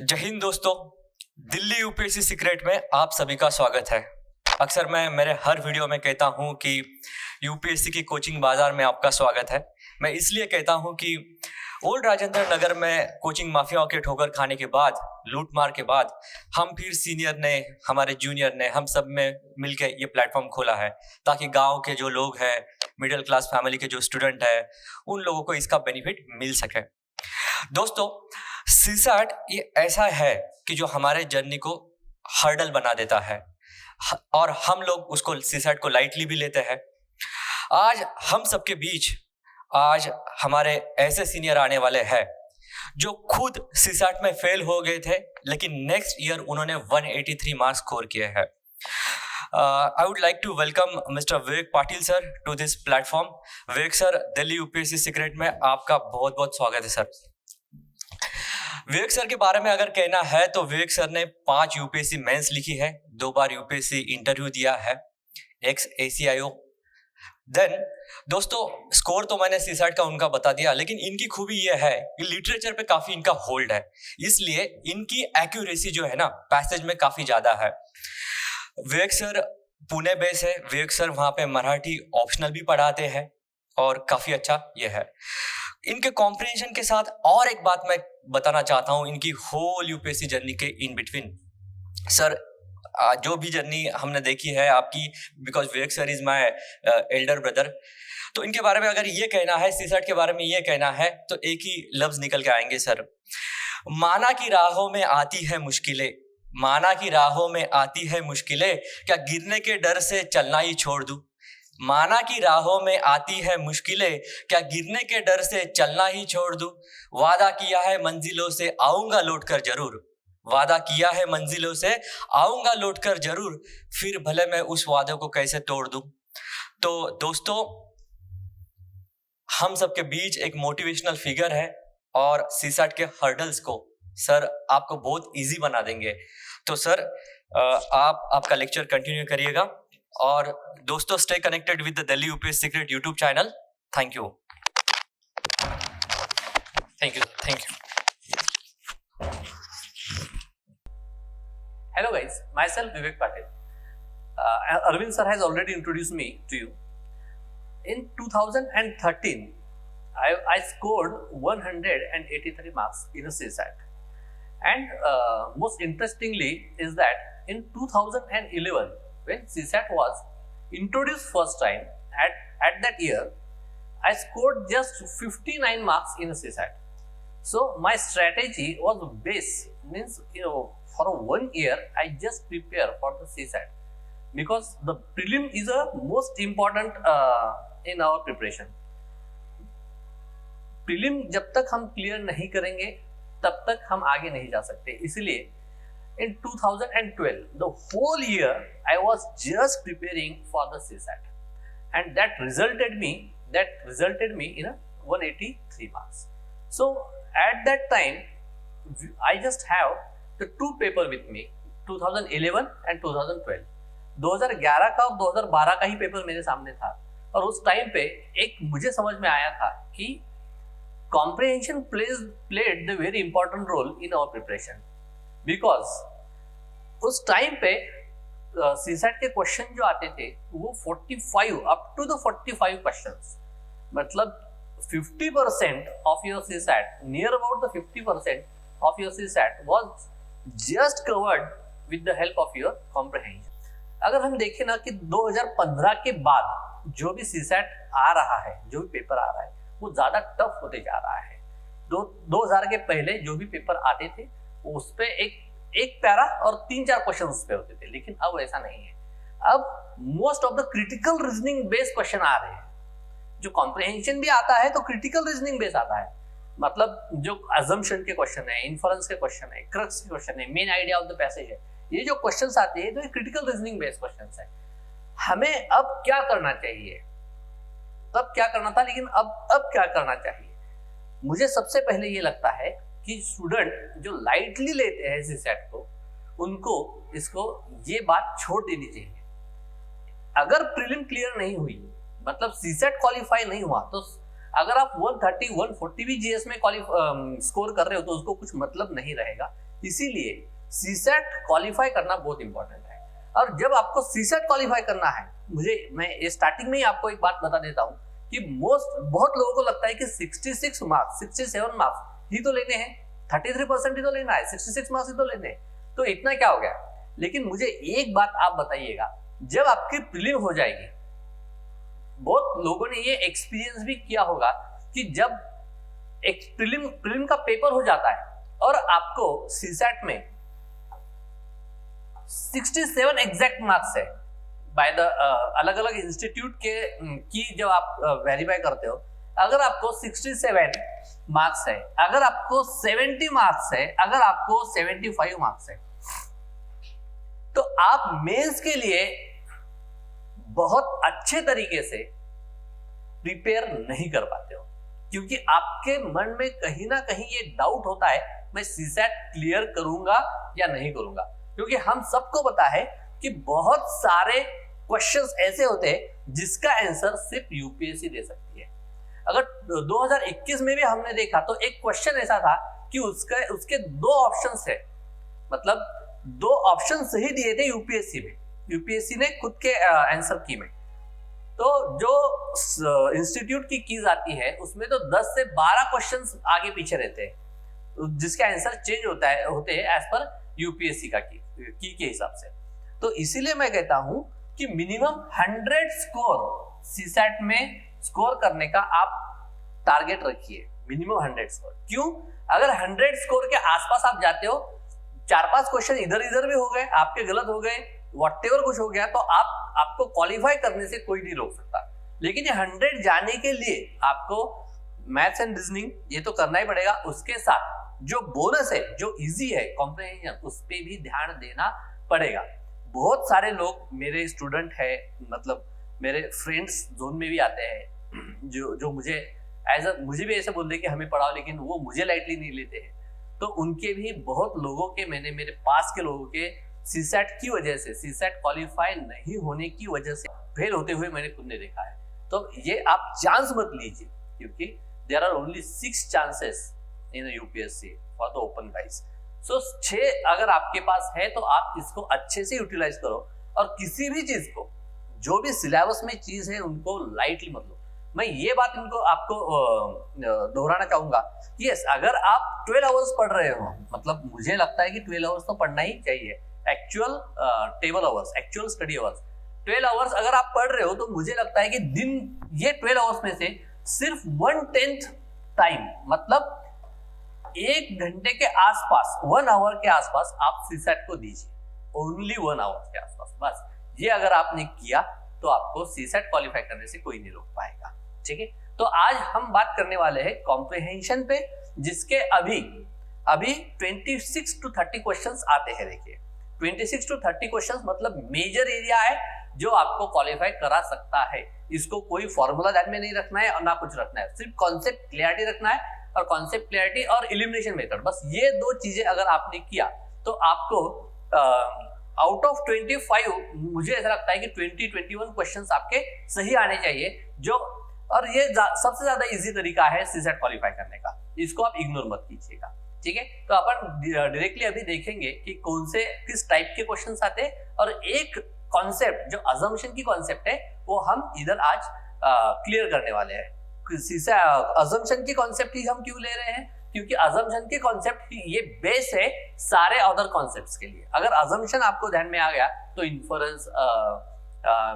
जय हिंद दोस्तों। Delhi UPSC secret में आप सभी का स्वागत है। अक्सर मैं मेरे हर वीडियो में कहता हूं कि यूपीएससी की कोचिंग बाजार में आपका स्वागत है। मैं इसलिए कहता हूं कि ओल्ड राजेंद्र नगर में कोचिंग माफियाओं के ठोकर खाने के बाद, लूट मार के बाद, हम फिर सीनियर ने, हमारे जूनियर ने, हम सब में मिलकर ये प्लेटफॉर्म खोला है ताकि गांव के जो लोग हैं, मिडिल क्लास फैमिली के जो स्टूडेंट है, उन लोगों को इसका बेनिफिट मिल सके। दोस्तों, सीसैट ये ऐसा है कि जो हमारे जर्नी को हर्डल बना देता है और हम लोग उसको सीसैट को लाइटली भी लेते हैं। आज हम सबके बीच आज हमारे ऐसे सीनियर आने वाले हैं जो खुद सीसैट में फेल हो गए थे, लेकिन नेक्स्ट ईयर उन्होंने 183 मार्क्स स्कोर किए हैं। I would like to welcome Mr. Vivek Patil sir to this platform। Vivek sir, Delhi UPSC secret में आपका बहुत बहुत स्वागत है सर। विवेक सर के बारे में अगर कहना है तो विवेक सर ने 5 यूपीएससी मेंस लिखी है, 2 बार यूपीएससी इंटरव्यू दिया है, एक्स ACIO। देन दोस्तों, स्कोर तो मैंने सीसैट का उनका बता दिया, लेकिन इनकी खूबी ये है कि लिटरेचर पे काफी इनका होल्ड है, इसलिए इनकी एक्यूरेसी जो है ना पैसेज में काफी ज्यादा है। विवेक सर पुणे बेस है। विवेक सर वहां पे मराठी ऑप्शनल भी पढ़ाते हैं और काफी अच्छा ये है। इनके कॉम्प्रिहेंशन के साथ और एक बात मैं बताना चाहता हूं, इनकी होल यूपीएससी जर्नी के इन बिटवीन। सर, जो भी जर्नी हमने देखी है आपकी, because Vivek sir is my Elder brother, तो इनके बारे में अगर ये कहना है, सीसैट के बारे में ये कहना है, तो एक ही लफ्ज निकल के आएंगे सर, माना की राहों में आती है मुश्किलें, माना की राहों में आती है मुश्किलें, क्या गिरने के डर से चलना ही छोड़ दूं। माना की राहों में आती है मुश्किलें, क्या गिरने के डर से चलना ही छोड़ दूं। वादा किया है मंजिलों से आऊंगा लौटकर जरूर, वादा किया है मंजिलों से आऊंगा लौटकर जरूर, फिर भले मैं उस वादे को कैसे तोड़ दूं। तो दोस्तों, हम सबके बीच एक मोटिवेशनल फिगर है और सीसैट के हर्डल्स को सर आपको बहुत इजी बना देंगे। तो सर, आप आपका लेक्चर कंटिन्यू करिएगा और दोस्तों stay connected with the Delhi UPSC secret YouTube channel. Thank you, thank you, thank you. Hello guys, myself Vivek Patil. Arvind sir has already introduced me to you. In 2013, I scored 183 marks in a CSAT. And most interestingly is that in 2011, when CSAT was introduced first time, at that year, I scored just 59 marks in a CSAT. So my strategy was based, means for 1 year I just prepare for the CSAT, because the prelim is a most important in our preparation. prelim जब तक हम clear नहीं करेंगे तब तक हम आगे नहीं जा सकते। इसलिए in 2012 the whole year I was just preparing for the CSAT, and that resulted me in a 183 marks. So at that time I just have the 2 paper with me, 2011 and 2012। 2011 का और 2012 का ही पेपर मेरे सामने था, और उस time पे एक मुझे समझ में आया था कि comprehension played the very important role in our preparation, because उस टाइम पे सीसैट के क्वेश्चन जो आते थे वो 45 अप टू द 45 क्वेश्चंस, मतलब 50% of your CSAT, near about the 50% of your CSAT was just covered with the help of your comprehension। अगर हम देखें ना कि 2015 के बाद जो भी CSAT आ रहा है, जो भी पेपर आ रहा है, वो ज्यादा टफ होते जा रहा है। 2000 के पहले जो भी पेपर आते थे उस पे एक पैरा और 3-4 क्वेश्चन उस पे होते थे, लेकिन अब ऐसा नहीं है। अब most of the critical reasoning based question आ रहे हैं। जो कॉम्प्रिहेंशन भी आता है तो क्रिटिकल रीजनिंग बेस्ड आता है, मतलब जो अजम्पशन के क्वेश्चन है, इन्फरेंस के क्वेश्चन है, क्रक्स के क्वेश्चन है, main idea of the passage है, ये जो क्वेश्चंस आते हैं तो ये क्रिटिकल रीजनिंग बेस्ड क्वेश्चंस है। हमें अब क्या करना चाहिए, तब क्या करना था, लेकिन अब क्या करना चाहिए। मुझे सबसे पहले ये लगता है कि स्टूडेंट जो लाइटली लेते हैं सीसैट को, उनको इसको ये बात छोड़ देनी चाहिए। अगर प्रीलिम क्लियर नहीं हुई, मतलब सीसैट क्वालिफाई नहीं हुआ, तो अगर आप 130 140 भी जीएस में स्कोर कर रहे हो तो उसको कुछ मतलब नहीं रहेगा, इसीलिए सीसेट क्वालिफाई करना बहुत इंपॉर्टेंट है। और जब आपको सीसेट क्वालिफाई करना है, मैं ये स्टार्टिंग में ही आपको एक बात बता देता हूँ कि बहुत लोगों को लगता है कि 66 मार्क्स 67 मार्क्स ही तो लेने हैं, 33% ही तो लेना है, 66 मार्क्स ही तो लेने हैं, तो इतना क्या हो गया। लेकिन मुझे एक बात आप बताइएगा, जब आपकी प्रीलिम हो जाएगी, बहुत लोगों ने ये एक्सपीरियंस भी किया होगा कि जब एक प्रीलिम का पेपर हो जाता है और आपको सीसेट में 67 एग्जैक्ट मार्क्स है बाय द अलग अलग इंस्टीट्यूट की जब आप वेरीफाई करते हो, अगर आपको 67 मार्क्स है, अगर आपको 70 मार्क्स है, अगर आपको 75 मार्क्स है, तो आप मेंस के लिए बहुत अच्छे तरीके से प्रिपेयर नहीं कर पाते हो, क्योंकि आपके मन में कहीं ना कहीं ये डाउट होता है मैं सीसेट क्लियर करूंगा या नहीं करूंगा। क्योंकि हम सबको पता है कि बहुत सारे क्वेश्चंस ऐसे होते हैं जिसका आंसर सिर्फ यूपीएससी दे सकती है। अगर 2021 में भी हमने देखा तो एक क्वेश्चन ऐसा था कि उसके दो ऑप्शंस थे, मतलब दो ऑप्शन सही दिए थे यूपीएससी में, यूपीएससी ने खुद के आंसर की में। तो जो इंस्टीट्यूट की कीज आती है उसमें तो 10 से 12 क्वेश्चंस आगे पीछे रहते हैं, जिसके आंसर चेंज होते हैं एज पर यूपीएससी का की के हिसाब से। तो इसीलिए मैं कहता हूं कि मिनिमम 100 स्कोर सीसेट में स्कोर करने का आप टारगेट रखिए, मिनिमम 100 स्कोर। क्यों? अगर 100 स्कोर के आसपास आप जाते हो, 4-5 क्वेश्चन इधर भी हो गए, आपके गलत हो गए, व्हाटएवर कुछ हो गया, तो आपको क्वालिफाई करने से कोई नहीं रोक सकता। लेकिन ये 100 जाने के लिए आपको मैथ्स एंड रीजनिंग ये तो करना ही पड़ेगा, उसके साथ जो बोनस है, जो इजी है कॉम्प्रिहेंशन, उस पे भी ध्यान देना पड़ेगा। बहुत सारे लोग मेरे स्टूडेंट है, मतलब मेरे फ्रेंड्स जोन में भी आते हैं, जो मुझे भी ऐसे बोलते हैं कि हमें पढ़ाओ, लेकिन वो मुझे लाइटली नहीं लेते हैं। तो उनके भी बहुत लोगों के मेरे पास के लोगों के सीसेट की वजह से, सीसेट क्वालिफाई नहीं होने की वजह से फेल होते हुए मैंने खुद ने देखा है। तो ये आप चांस मत लीजिए, क्योंकि there are only 6 chances in UPSC for the open prize. So 6 अगर आपके पास है तो आप इसको अच्छे से यूटिलाइज करो, और किसी भी चीज को, जो भी सिलेबस में चीज है उनको लाइटली मत लो। मैं ये बात आपको दोहराना चाहूंगा कि यस, अगर आप 12 आवर्स पढ़ रहे हो, मतलब मुझे लगता है कि 12 आवर्स तो पढ़ना ही चाहिए, actual table hours, actual study hours 12 hours अगर आप पढ़ रहे हो, तो मुझे लगता है कि ये 12 आवर्स में से सिर्फ 1/10 टाइम, मतलब 1 घंटे के आसपास, 1 आवर के आसपास आप सीसेट को दीजिए, ओनली 1 आवर के आसपास। बस ये अगर आपने किया तो आपको सीसेट क्वालिफाई करने से कोई नहीं रोक पाएगा। ठीक है, तो आज हम बात करने वाले हैं कॉम्प्रिहेंशन पे, जिसके अभी 26 to 30 क्वेश्चंस आते हैं। देखिए 26 to 30 क्वेश्चंस मतलब मेजर एरिया है जो आपको क्वालिफाई करा सकता है। इसको कोई फॉर्मूला ध्यान में नहीं रखना है और ना कुछ रखना है, सिर्फ कॉन्सेप्ट क्लियरिटी रखना है, और कॉन्सेप्ट क्लियरिटी और एलिमिनेशन मेथड, बस ये 2 चीजें अगर आपने किया तो आपको आउट ऑफ 25 मुझे ऐसा लगता है कि 20-21 क्वेश्चंस आपके सही आने चाहिए, जो, और ये सबसे ज्यादा इजी तरीका है सीसेट क्वालिफाई करने का, इसको आप इग्नोर मत कीजिएगा। ठीक है, तो अपन डायरेक्टली अभी देखेंगे कि किस टाइप के क्वेश्चंस आते हैं, और एक कॉन्सेप्ट जो अजम्पशन की कॉन्सेप्ट है वो हम इधर आज क्लियर करने वाले हैं। अजम्पशन की कॉन्सेप्ट ही हम क्यों ले रहे हैं? क्योंकि अजम्पशन के कॉन्सेप्ट ये बेस है सारे अदर कॉन्सेप्ट्स के लिए। अगर अजम्पशन आपको ध्यान में आ गया तो इन्फरेंस,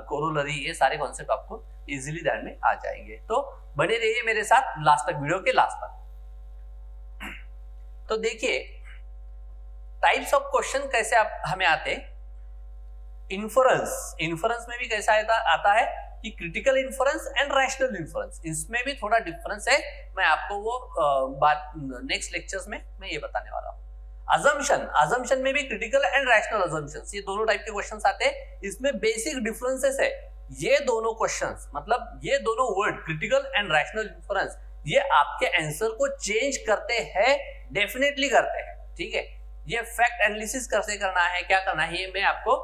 कोरोलरी, ये सारे कॉन्सेप्ट आपको इजीली ध्यान में आ जाएंगे। तो बने रहिए मेरे साथ लास्ट तक, वीडियो के लास्ट तक। तो देखिए टाइप्स ऑफ क्वेश्चन कैसे हमें आते। इन्फरेंस में भी कैसा आता है कि critical inference and rational inference, इसमें भी थोड़ा डिफरेंस है। मैं आपको वो बात नेक्स्ट लेक्चर्स में मैं ये बताने वाला हूँ। अजम्पशन में भी क्रिटिकल एंड रैशनल अजम्पशंस, ये दोनों टाइप के क्वेश्चंस आते हैं। इसमें बेसिक डिफरेंसेस है। ये दोनों क्वेश्चंस, मतलब ये दोनों word critical and rational inference, ये आपके आंसर को चेंज करते हैं, डेफिनेटली करते हैं। ठीक है, ये फैक्ट एनालिसिस कैसे करना है, क्या करना है, ये मैं आपको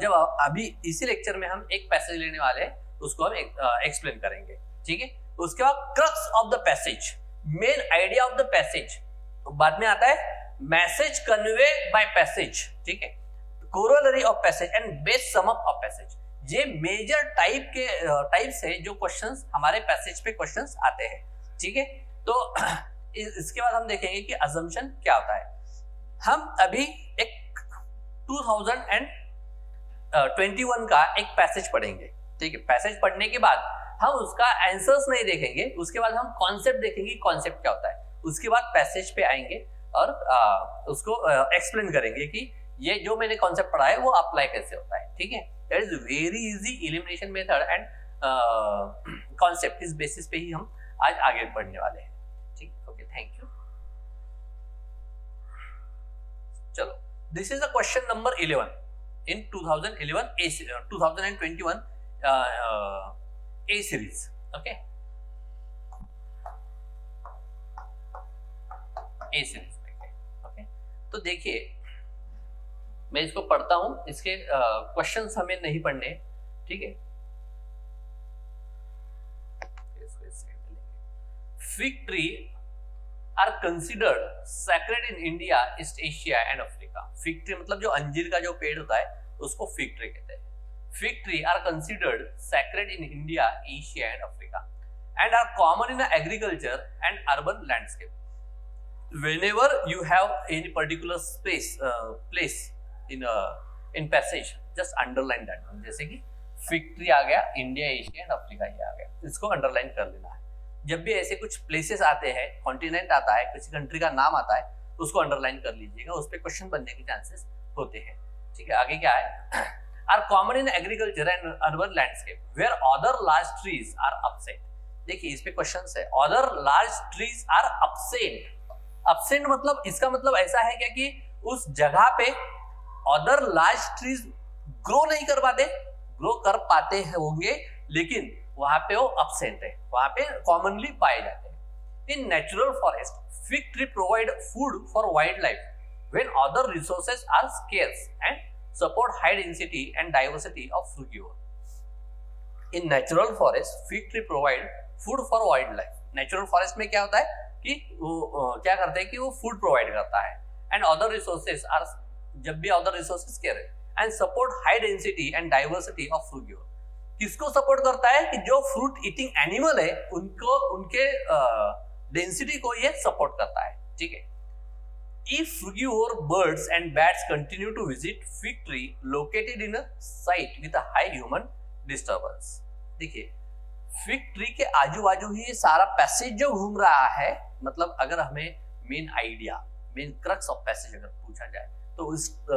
जब अभी इसी लेक्चर में हम एक पैसेज लेने वाले हैं उसको हम एक्सप्लेन करेंगे। ठीक है, उसके बाद crux of the passage, main idea of the passage बाद में आता है। मैसेज कन्वे बाय पैसेज, ठीक है, corollary of passage and base sum up of passage. ये मेजर टाइप से जो क्वेश्चंस हमारे पैसेज पे क्वेश्चंस आते हैं, ठीक है। तो इसके बाद हम देखेंगे कि अजम्पशन क्या होता है। हम अभी एक 2021 का एक पैसेज पढ़ेंगे, ठीक है। पैसेज पढ़ने के बाद हम उसका आंसर्स नहीं देखेंगे, उसके बाद हम कॉन्सेप्ट देखेंगे, कॉन्सेप्ट क्या होता है। उसके बाद पैसेज पे आएंगे और उसको एक्सप्लेन करेंगे कि ये जो मैंने कॉन्सेप्ट पढ़ा है वो अप्लाई कैसे होता है, ठीक है। That is very easy elimination method and concept, इस बेसिस पे ही हम आज आगे बढ़ने वाले हैं, ठीक। Okay, thank you. चलो, this is the question number 11 in 2021 A series, okay, A series, okay। तो देखिए, मैं इसको पढ़ता हूं, इसके क्वेश्चंस हमें नहीं पढ़ने, ठीक है। Fig tree are considered sacred in India, East Asia and Africa। Fig tree मतलब जो अंजीर का जो पेड़ होता है उसको fig tree कहते हैं। Fig tree are considered sacred in India, Asia and Africa and are common in agriculture and urban landscape। Whenever you have any particular place in passage, just underline that one। जैसे कि fig tree आ गया, India, Asia and Africa ये आ गया, इसको underline कर लेना है। जब भी ऐसे कुछ प्लेसेस आते हैं, कॉन्टिनेंट आता है, किसी कंट्री का नाम आता है, तो उसको अंडरलाइन कर लीजिएगा, उस पर क्वेश्चन बनने के चांसेस होते हैं, ठीक है। आगे क्या है, are common in agriculture and urban landscape where other large trees are absent. देखिए, इस पे क्वेश्चन है, other large trees are absent. Absent मतलब, इसका मतलब ऐसा है क्या कि उस जगह पे अदर लार्ज ट्रीज ग्रो नहीं कर पाते, ग्रो कर पाते होंगे लेकिन वहां पे वो अपसेंट है, वहां पे कॉमनली पाए जाते हैं। In natural forest fig tree provide food for wild life when other resources are scarce and support high density and diversity of frugivore. In natural forest fig tree provide food for wild life. Natural forest में क्या होता है कि वो क्या करते हैं कि वो फूड प्रोवाइड करता है, एंड अदर रिसोर्सेज आर, जब भी अदर रिसोर्सेज स्केयर है, and support high density and diversity of frugivore. किसको सपोर्ट करता है कि जो फ्रूट ईटिंग एनिमल है उनको, उनके डेंसिटी को ये सपोर्ट करता है, ठीक है। If frugivore birds and bats continue to visit fig tree located in a site with a high human disturbance। देखिए, फिग ट्री के आजू बाजू ही ये सारा पैसेज जो घूम रहा है, मतलब अगर हमें main idea, main crux of passage अगर पूछा जाए तो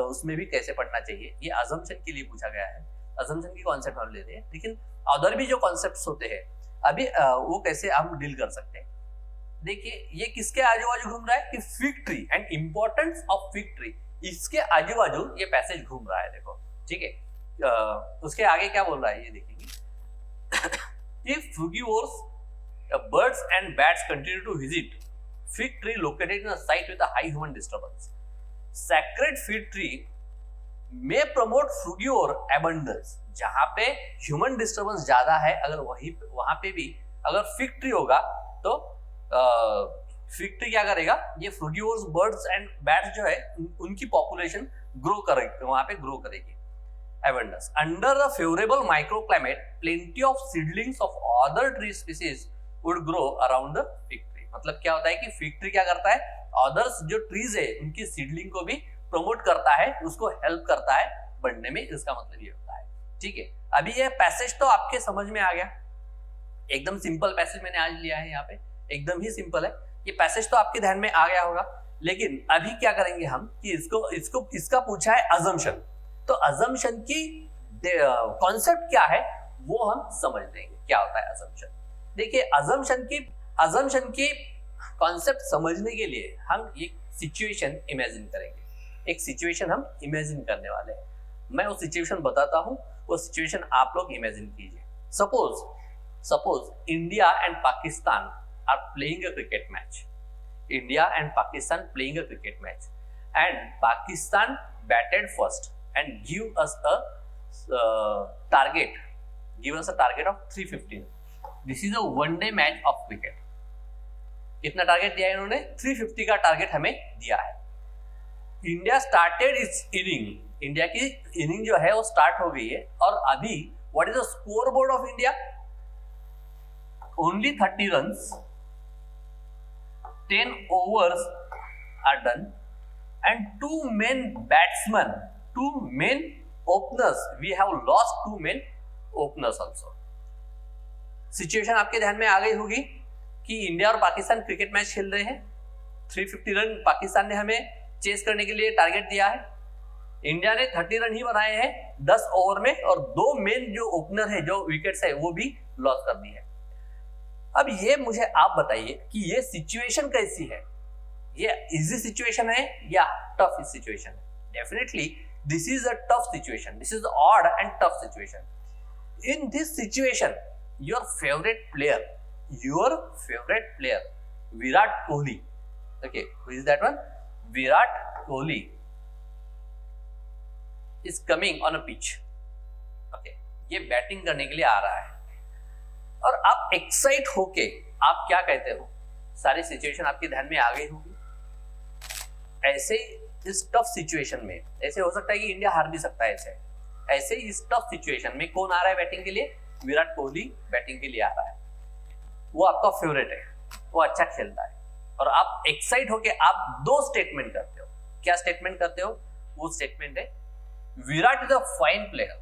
उसमें भी कैसे पढ़ना चाहिए, ये अजम्पशन के लिए पूछा गया है। अजम्पशन की कॉन्सेप्ट हम लेते हैं, लेकिन अदर भी जो कॉन्सेप्ट्स होते हैं अभी वो कैसे हम डील कर सकते हैं। देखिए, ये किसके आजू बाजू घूम रहा है कि fig tree, and importance of fig tree, इसके आजू बाजू ये पैसेज घूम रहा है, देखो, ठीक है। उसके आगे क्या बोल रहा है ये देखेंगे। If frugivores, birds and bats continue to visit fig tree located in a site with a high human disturbance, sacred fig tree may promote frugivore abundance। जहां पे ह्यूमन डिस्टर्बेंस ज्यादा है, अगर वहां पे भी अगर फिग ट्री होगा तो फिग ट्री क्या करेगा, ये फ्रूगिवोर्स बर्ड्स एंड बैट्स जो है उनकी पॉपुलेशन ग्रो करेगी, वहां पे ग्रो करेगी। Abundance under the favorable microclimate, plenty of seedlings of other tree species would grow around the fig tree। मतलब क्या होता है कि फिग ट्री क्या करता है, अदर्स जो ट्रीज है उनकी सीडलिंग को भी प्रमोट करता है, उसको हेल्प करता है बढ़ने में, इसका मतलब ये होता है, ठीक है। अभी ये पैसेज तो आपके समझ में आ गया, एकदम सिंपल पैसेज मैंने आज लिया है, यहाँ पे एकदम ही सिंपल है ये पैसेज, तो आपके ध्यान में आ गया होगा। लेकिन अभी क्या करेंगे हम कि इसका पूछा है अजम्पशन, तो अजम्पशन की कॉन्सेप्ट क्या है वो हम समझ लेंगे, क्या होता है अजम्पशन। देखिए, अजम्पशन की कॉन्सेप्ट समझने के लिए हम एक सिचुएशन इमेजिन करेंगे, एक सिचुएशन हम इमेजिन करने वाले हैं। मैं वो सिचुएशन बताता हूं, वो सिचुएशन आप लोग इमेजिन कीजिए। Suppose India and Pakistan are playing a cricket match, India and Pakistan playing a cricket match, and Pakistan batted first and give us a target of 315। This is a one day match of cricket। कितना target दिया है इन्होंने, 350 का target हमें दिया है। India started it's inning, India की inning जो है वो स्टार्ट हो गई है, और अभी what is the score board of India? Only 30 runs, 10 overs are done, and two main batsmen, two main openers, we have lost two main openers also. Situation आपके ध्यान में आ गई होगी कि इंडिया और पाकिस्तान क्रिकेट मैच खेल रहे हैं। 350 रन पाकिस्तान ने हमें चेस करने के लिए टारगेट दिया है, इंडिया ने 30 रन ही बनाए हैं 10 ओवर में, और दो मेन जो ओपनर है, जो विकेट्स है, वो भी लॉस कर दी है। अब ये मुझे आप बताइए कि ये सिचुएशन कैसी है? ये इजी सिचुएशन है या टफ सिचुएशन है? Definitely this is a tough situation, this is odd and tough situation. In this situation your favourite player Virat Kohli, okay, who is that one? Virat Kohli is coming on a pitch, okay, ये batting करने के लिए आ रहा है, और आप excite होके आप क्या कहते हो? सारी सिचुएशन आपके ध्यान में आ गई होगी। ऐसे इस टफ सिचुएशन में ऐसे हो सकता है कि इंडिया हार भी सकता है, ऐसे इस टफ सिचुएशन में कौन आ रहा है बैटिंग के लिए? विराट कोहली बैटिंग के लिए आ रहा है। वो आपका फेवरेट है, वो अच्छा खेलता है, और आप एक्साइट होके आप दो स्टेटमेंट करते हो। क्या स्टेटमेंट करते हो? वो स्टेटमेंट है Virat is a fine player,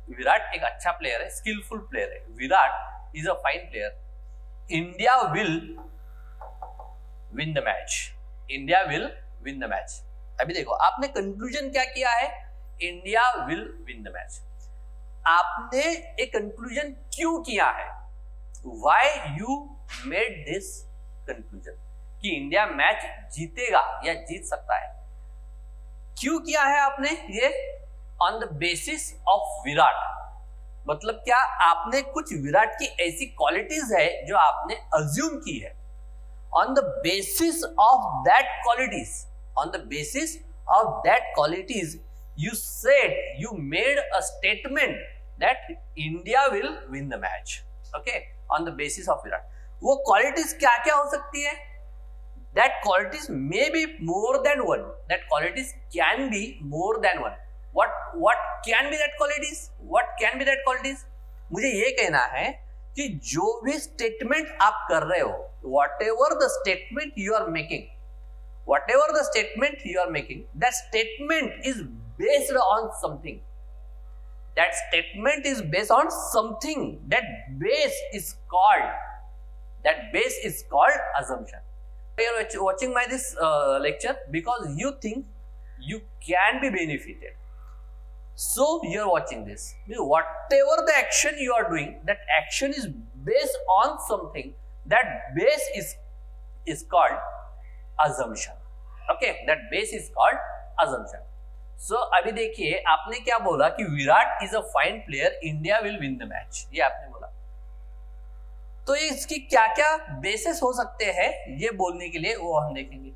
Virat एक अच्छा प्लेयर है, स्किलफुल प्लेयर है, Virat is a fine player, India will win the match, India will win the match। अभी देखो आपने कंक्लूजन क्या किया है? India will win the match। आपने एक कंक्लूजन क्यों किया है? Why you made this conclusion कि इंडिया मैच जीतेगा या जीत सकता है? क्यों किया है आपने ये? On the basis of Virat, मतलब क्या आपने कुछ विराट की ऐसी क्वालिटीज है जो आपने अज्यूम की है। On the basis of that qualities, on the basis of that qualities you said, you made a statement that India will win the match, okay, on the basis of Virat. वो qualities क्या क्या हो सकती है? That qualities may be more than one, that qualities can be more than one. What can be that qualities? What can be that qualities? मुझे ये कहना है कि जो भी स्टेटमेंट आप कर रहे हो, whatever the statement you are making, whatever the statement you are making, that statement is based on something. That statement is based on something. That base is called assumption. You are watching my this lecture because you think you can be benefited. So you are watching this. Whatever the action you are doing, that action is based on something. That base is called assumption. Okay, that base is called assumption. So अभी देखिए आपने क्या बोला कि Virat is a fine player, India will win the match. ये आपने बोला। तो इसकी क्या क्या बेसिस हो सकते हैं ये बोलने के लिए, वो हम देखेंगे।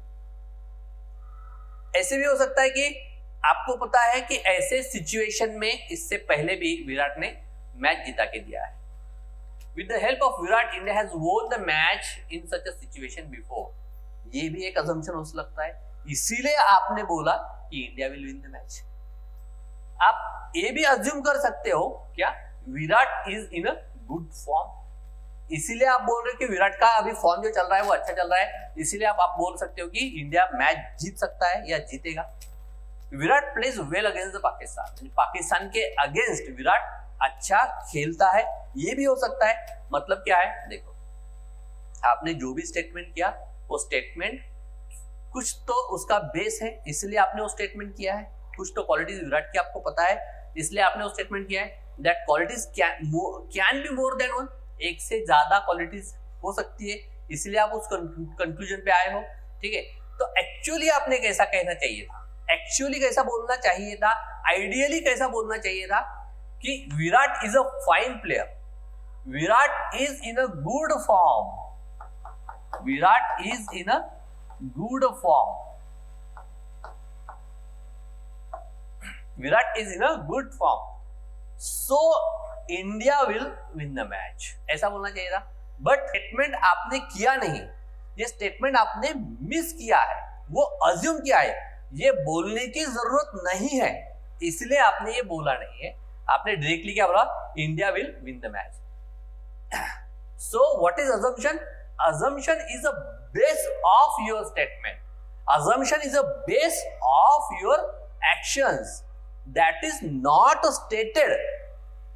ऐसे भी हो सकता है कि आपको पता है कि ऐसे सिचुएशन में इससे पहले भी विराट ने मैच जिता के दिया है। With the help of Virat India has won the match in such a situation before. ये भी एक अजम्पशन हो सकता है, इसीलिए आपने बोला कि India will win the match. आप ये भी अज्यूम कर सकते हो क्या? Virat is in a good form, इसीलिए आप बोल रहे हो कि विराट का अभी फॉर्म जो चल रहा है वो अच्छा चल रहा है, इसीलिए आप बोल सकते हो कि इंडिया मैच जीत सकता है या जीतेगा। Virat pledge well against the Pakistan, Pakistan के अगेंस्ट विराट अच्छा खेलता है, ये भी हो सकता है। मतलब क्या है? देखो आपने जो भी स्टेटमेंट किया वो स्टेटमेंट कुछ तो उसका बेस है, इसलिए आपने वो स्टेटमेंट किया है। कुछ तो क्वालिटीज विराट की आपको पता है, इसलिए आपने वो स्टेटमेंट किया है। That qualities can be more than one, एक से ज्यादा क्वालिटीज हो सकती है, इसलिए आप उस कंक्लूजन पे आए हो। ठीक है, तो एक्चुअली आपने कैसा कहना चाहिए था? एक्चुअली कैसा बोलना चाहिए था? आइडियली कैसा बोलना चाहिए था कि Virat is a fine player, Virat is in a good form, Virat is in a good form, Virat is in a good form, so India will win the match, ऐसा बोलना चाहिए था। बट स्टेटमेंट आपने किया नहीं, ये स्टेटमेंट आपने मिस किया है, वो अज्यूम किया है। ये बोलने की जरूरत नहीं है, इसलिए आपने ये बोला नहीं है। आपने डायरेक्टली क्या बोला, India will win the match. So what is assumption? Assumption is a base of your statement. Assumption is a base of your actions that is not stated.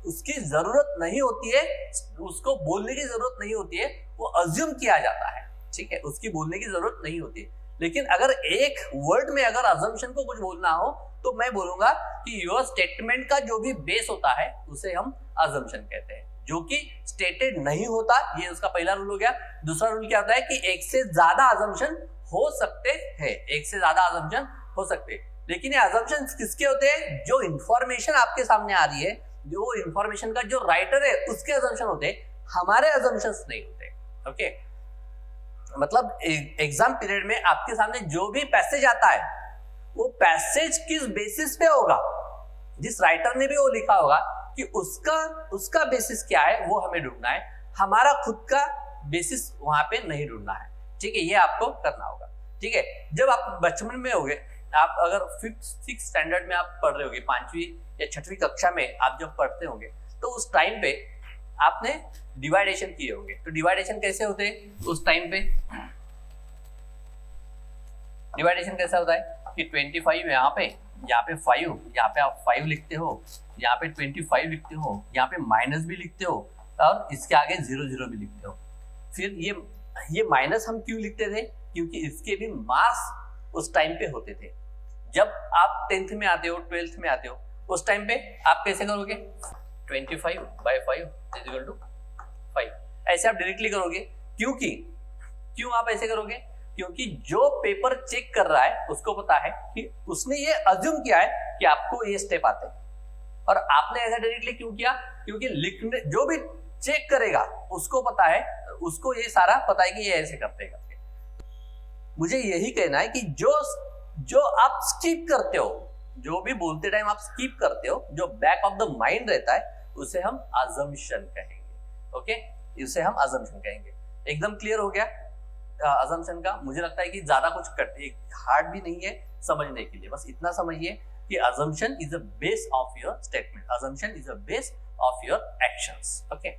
उसकी जरूरत नहीं होती है, उसको बोलने की जरूरत नहीं होती है, वो अज्यूम किया जाता है, ठीक है, उसकी बोलने की जरूरत नहीं होती है। लेकिन अगर एक वर्ड में अगर अजम्पशन को कुछ बोलना हो तो मैं बोलूंगा कि योर स्टेटमेंट का जो भी बेस होता है उसे हम अजम्पशन कहते हैं, जो कि स्टेटेड नहीं होता। ये उसका पहला रूल हो गया। दूसरा रूल क्या होता है कि एक से ज्यादा अजम्पशन हो सकते हैं, एक से ज्यादा अजम्पशन हो सकते हैं। लेकिन ये अजम्पशन किसके होते हैं? जो इंफॉर्मेशन आपके सामने आ रही है, जो इंफॉर्मेशन का जो राइटर है उसके अजम्पशन होते हैं, हमारे अजम्पशंस नहीं होते। ओके, मतलब एग्जाम पीरियड में आपके सामने जो भी पैसेज आता है वो पैसेज किस बेसिस पे होगा, जिस राइटर ने भी वो लिखा होगा कि उसका बेसिस क्या है वो हमें ढूंढना है, हमारा खुद का बेसिस वहां पे नहीं ढूंढना है, ठीक है, ये आपको करना होगा, ठीक है। जब आप बचपन में होगे, आप अगर 5th-6th स्टैंडर्ड में आप पढ़ रहे होगे, 5वीं या 6वीं कक्षा में आप जब पढ़ते होंगे, तो उस टाइम पे आपने डिवाइडेशन किए होंगे। तो डिवाइडेशन कैसे होते हैं उस टाइम पे? डिवाइडेशन कैसा होता है कि 25 यहाँ पे 5, यहाँ पे आप 5 लिखते हो, यहाँ पे 25 लिखते हो, यहाँ पे माइनस भी लिखते हो और इसके आगे 0 भी लिखते हो। फिर ये माइनस हम क्यों लिखते थे? क्योंकि इसके भी मार्क्स उस टाइम पे होते थे। जब आप 10th में आते हो, 12th में आते हो, उस टाइम पे आप कैसे करोगे? 25/5 = 5, ऐसे आप डायरेक्टली करोगे। क्यों आप ऐसे करोगे? क्योंकि जो पेपर चेक कर रहा है उसको पता है कि उसने ये अज्यूम किया है कि आपको ये स्टेप आते हैं, और आपने ऐसा डायरेक्टली क्यों किया? क्योंकि लिखने जो भी चेक करेगा उसको पता है, उसको ये सारा पता है कि ये ऐसे करते हैं। मुझे यही कहना है कि जो आप स्किप करते हो, जो भी बोलते टाइम आप स्किप करते हो, जो बैक ऑफ द माइंड रहता है, उसे हम अजम्पशन कहेंगे। ओके, इसे हम अजम्पशन कहेंगे। एकदम क्लियर हो गया अजम्पशन का? मुझे लगता है कि ज्यादा कुछ हार्ड भी नहीं है समझने के लिए, बस इतना समझिए कि assumption is a base of your statement, assumption is a base of your actions. Okay,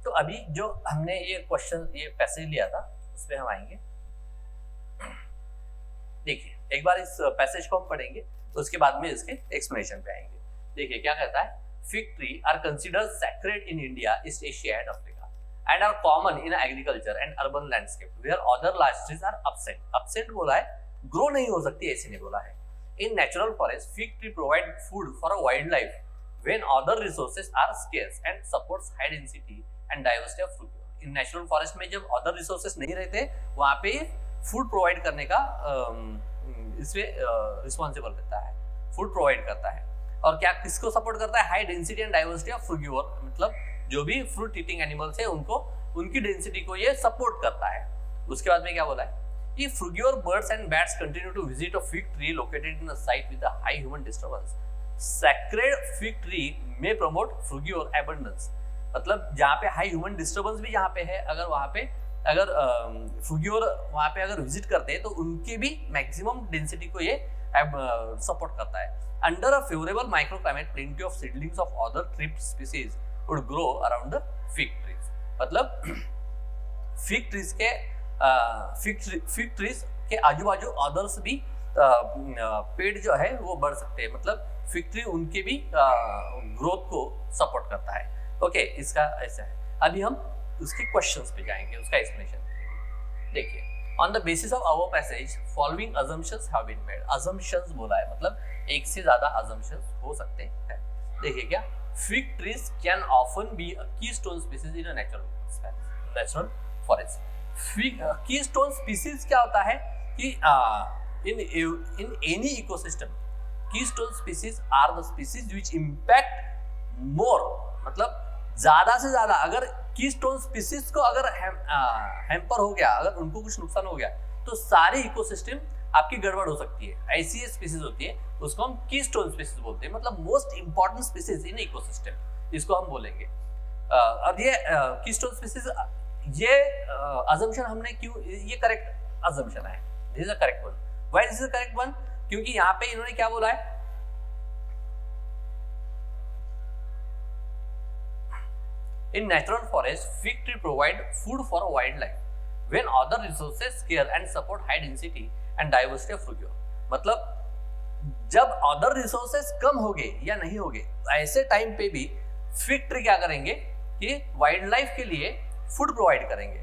तो अभी जो हमने ये क्वेश्चन, ये पैसेज लिया था, उस पर हम आएंगे। देखिए, एक बार इस पैसेज को हम पढ़ेंगे, उसके बाद में इसके एक्सप्लेनेशन पे आएंगे। देखिए क्या कहता है, fig tree are considered sacred in India, East Asia and Africa and are common in agriculture and urban landscape where other large trees are absent. Absent बोला है, grow नहीं हो सकती ऐसे नहीं बोला है। In natural forest, fig tree provide food for a wildlife when other resources are scarce and supports high density and diversity of fruit. In natural forest में जब other resources नहीं रहते, वहाँ पे food provide करने का इसमें responsible रहता है, food provide करता है। और क्या किसको सपोर्ट करता है? High density and diversity of frugivore, मतलब जो भी फ्रूट ईटिंग एनिमल्स है उनको, उनकी डेंसिटी को ये सपोर्ट करता है। उसके बाद में क्या बोला है कि frugivore birds and bats continue to visit a fig tree located in a site with a high human disturbance. Sacred fig tree में प्रमोट फ्रूगिवर एबंडेंस, मतलब जहाँ पे हाई ह्यूमन डिस्टर्बेंस भी जहाँ पे है, अगर वहाँ पे अगर फ्रूगिवर वहाँ पे अगर विजिट करते हैं तो उनके भी मैक्सिमम डेंसिटी को ये सपोर्ट करता है। Under a favourable microclimate, plenty of seedlings of other tree species would grow around the fig trees। मतलब fig trees के आजू बाजू अदर्स भी पेड़ जो है वो बढ़ सकते हैं, मतलब फिग ट्री उनके भी ग्रोथ को सपोर्ट करता है। ओके, इसका ऐसा है। अभी हम उसके क्वेश्चंस पे जाएंगे, उसका एक्सप्लेनेशन देखिए। On the basis of our passage following assumptions have been made. Assumptions बोला है, मतलब एक से ज्यादा अजम्पशंस हो सकते हैं। देखिए क्या, fig trees can often be a keystone species in a natural forest। keystone species क्या होता है कि in any ecosystem keystone species are the species which impact more, मतलब ज्यादा से ज्यादा अगर keystone species को अगर हैम्पर हो गया, अगर उनको कुछ नुकसान हो गया, तो सारे इकोसिस्टम आपकी गड़बड़ हो सकती है। ऐसी स्पीसीज होती है, उसको हम कीस्टोन स्पीसीज बोलते हैं, मतलब most important species in ecosystem, इसको हम बोलेंगे। अब ये कीस्टोन स्पीसीज, ये अजम्पशन हमने क्यों, ये करेक्ट अजम्पशन है, this is a correct one. Why this is a correct one? क्योंकि यहाँ पे इन्होंने क्या बोला है, in natural forest fig tree provide food for wildlife when other resources care and support high density and diversity of frugior। मतलब जब other resources कम हो गए या नहीं हो गए, ऐसे टाइम पे भी फिग ट्री क्या करेंगे कि वाइल्ड लाइफ के लिए फूड प्रोवाइड करेंगे।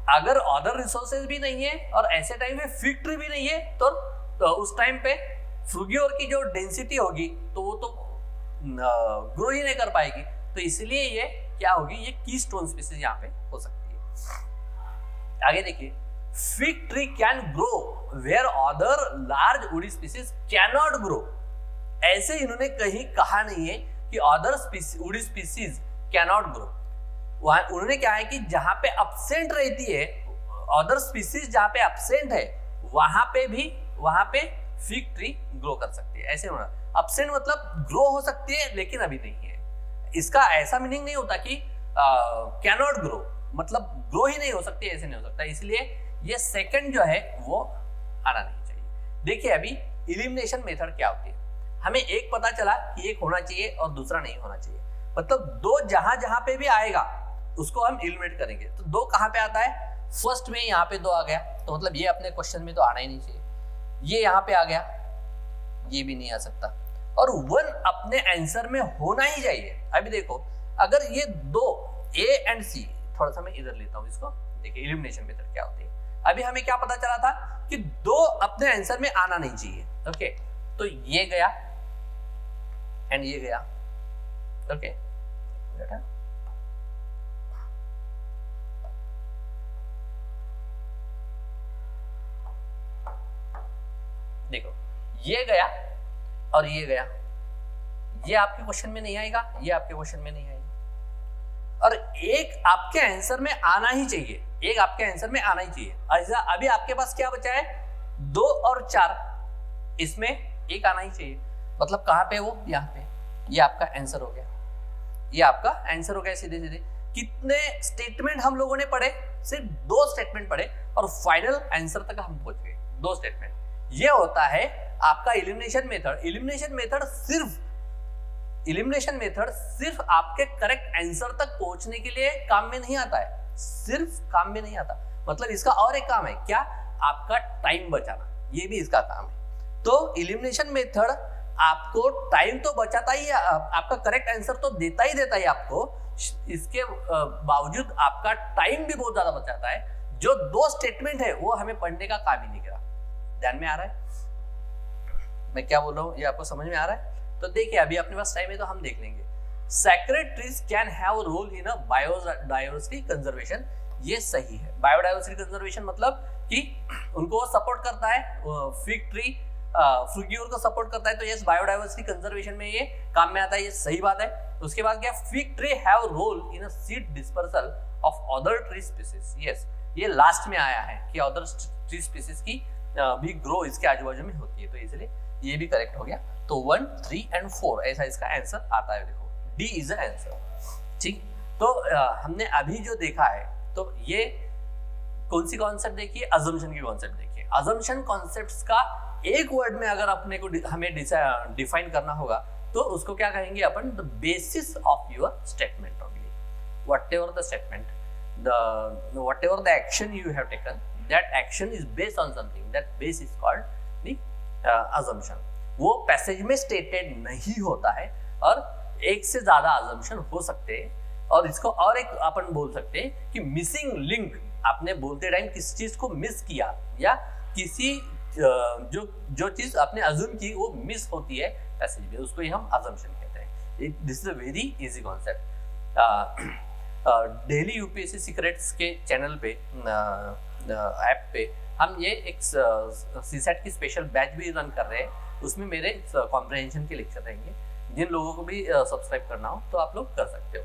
अगर अदर रिसोर्सेज भी नहीं है और ऐसे टाइम पे फिग ट्री भी नहीं है तो उस टाइम पे फ्रूगियोर की जो डेंसिटी होगी तो वो तो ग्रो ही नहीं कर पाएगी। तो इसलिए ये क्या होगी, ये कीस्टोन स्पीसीज यहाँ पे हो सकती है। आगे देखिए, fig tree can grow where other large woody species can not grow. ऐसे इन्होंने कहीं कहा नहीं है कि other woody species can not grow. वहां उन्होंने क्या है कि जहां पे एब्सेंट रहती है, अदर स्पीसीज जहां पे एब्सेंट है वहां पे फिग ट्री ग्रो कर सकती है। ऐसे होना, एब्सेंट मतलब ग्रो हो सकती है लेकिन अभी नहीं है। इसका ऐसा मीनिंग नहीं होता कि कैन नॉट ग्रो मतलब ग्रो ही नहीं हो सकती, ऐसे नहीं हो सकता। इसलिए ये सेकंड जो है वो आना नहीं चाहिए। देखिए अभी इलिमिनेशन मेथड क्या होती है, हमें एक पता चला कि एक होना चाहिए और दूसरा नहीं होना चाहिए। मतलब दो जहां पे भी आएगा उसको हम इलिमिनेट करेंगे। तो दो कहां पे आता है, फर्स्ट में यहाँ पे दो आ गया तो मतलब ये अपने क्वेश्चन में तो आना ही नहीं चाहिए। ये यहाँ पे आ गया, ये भी नहीं आ सकता। और वन अपने आंसर में होना ही चाहिए। अभी देखो अगर ये दो ए एंड सी, थोड़ा सा मैं इधर लेता हूं इसको, देखिए इलिमिनेशन मेथड क्या होती है। अभी हमें क्या पता चला था कि दो अपने आंसर में आना नहीं चाहिए। ओके, तो ये गया एंड ये गया। ओके, देखो ये गया और ये गया, ये आपके क्वेश्चन में नहीं आएगा, ये आपके क्वेश्चन में नहीं आएगा। और एक आपके आंसर में आना ही चाहिए, एक आपके आंसर में आना ही चाहिए। ऐसा अभी आपके पास क्या बचा है, 2 और 4, इसमें एक आना ही चाहिए। मतलब कहां पे वो, यहाँ पे। ये आपका आंसर हो गया, ये आपका आंसर हो गया सीधे सीधे। कितने स्टेटमेंट हम लोगों ने पढ़े, सिर्फ 2 स्टेटमेंट पढ़े और फाइनल आंसर तक हम पहुंच गए। 2 स्टेटमेंट, ये होता है आपका इलिमिनेशन मेथड। इलिमिनेशन मेथड सिर्फ आपके करेक्ट आंसर तक पहुंचने के लिए काम में नहीं आता है, सिर्फ काम में नहीं आता। मतलब इसका और एक काम है क्या, आपका टाइम बचाना, ये भी इसका काम है। तो इलिमिनेशन मेथड आपको टाइम तो बचाता ही है, आपका करेक्ट आंसर तो देता ही आपको, इसके बावजूद आपका टाइम भी बहुत ज्यादा बचाता है। जो 2 स्टेटमेंट है वो हमें पढ़ने का काम ही नहीं करा। ध्यान में आ रहा है मैं क्या बोल रहा हूँ, ये आपको समझ में आ रहा है? तो देखिए अभी अपने पास टाइम है तो हम देख लेंगे। Sacred trees can have a role in a biodiversity conservation. ये सही है। बायोडाइवर्सिटी कंजर्वेशन मतलब कि उनको सपोर्ट करता है, फिग ट्री फ्रूगियोर को सपोर्ट करता है। तो यस, बायोडाइवर्सिटी कंजर्वेशन में ये काम में आता है, ये सही बात है। उसके बाद क्या, fig tree have role in a seed dispersal of other tree species. Yes, ये लास्ट में आया है कि अदर ट्री स्पीसीज की भी ग्रो इसके आजू बाजू में होती है। तो इसलिए ये भी करेक्ट हो गया। तो 1, 3 एंड 4 ऐसा इसका आंसर आता है। देखो डी इज द आंसर। ठीक, तो हमने अभी जो देखा है, तो ये कौन सी कॉन्सेप्ट देखिए, अजम्पशन की कॉन्सेप्ट देखिए। अजम्पशन कॉन्सेप्ट्स का एक वर्ड में अगर अपने को हमें डिफाइन करना होगा तो उसको क्या कहेंगे अपन, the basis of your statement only. Whatever the statement, whatever the action you have taken, that action is based on something, that base is called the assumption. वो पैसेज में स्टेटेड नहीं होता है और एक से ज्यादा अजम्पशन हो सकते हैं। और इसको और एक अपन बोल सकते हैं कि मिसिंग लिंक, आपने बोलते टाइम किसी चीज को मिस किया या किसी जो चीज आपने अज्यूम की वो मिस होती है पैसेज में, उसको ही हम अजम्पशन कहते हैं। This is a very easy concept. Daily UPSC secrets के चैनल पे, ऐप पे हम ये एक सीसेट की स्पेशल बैच भी रन कर रहे हैं। उसमें मेरे कॉम्प्रिहेंशन के लेक्चर रहेंगे। जिन लोगों को भी सब्सक्राइब करना हो तो आप लोग कर सकते हो।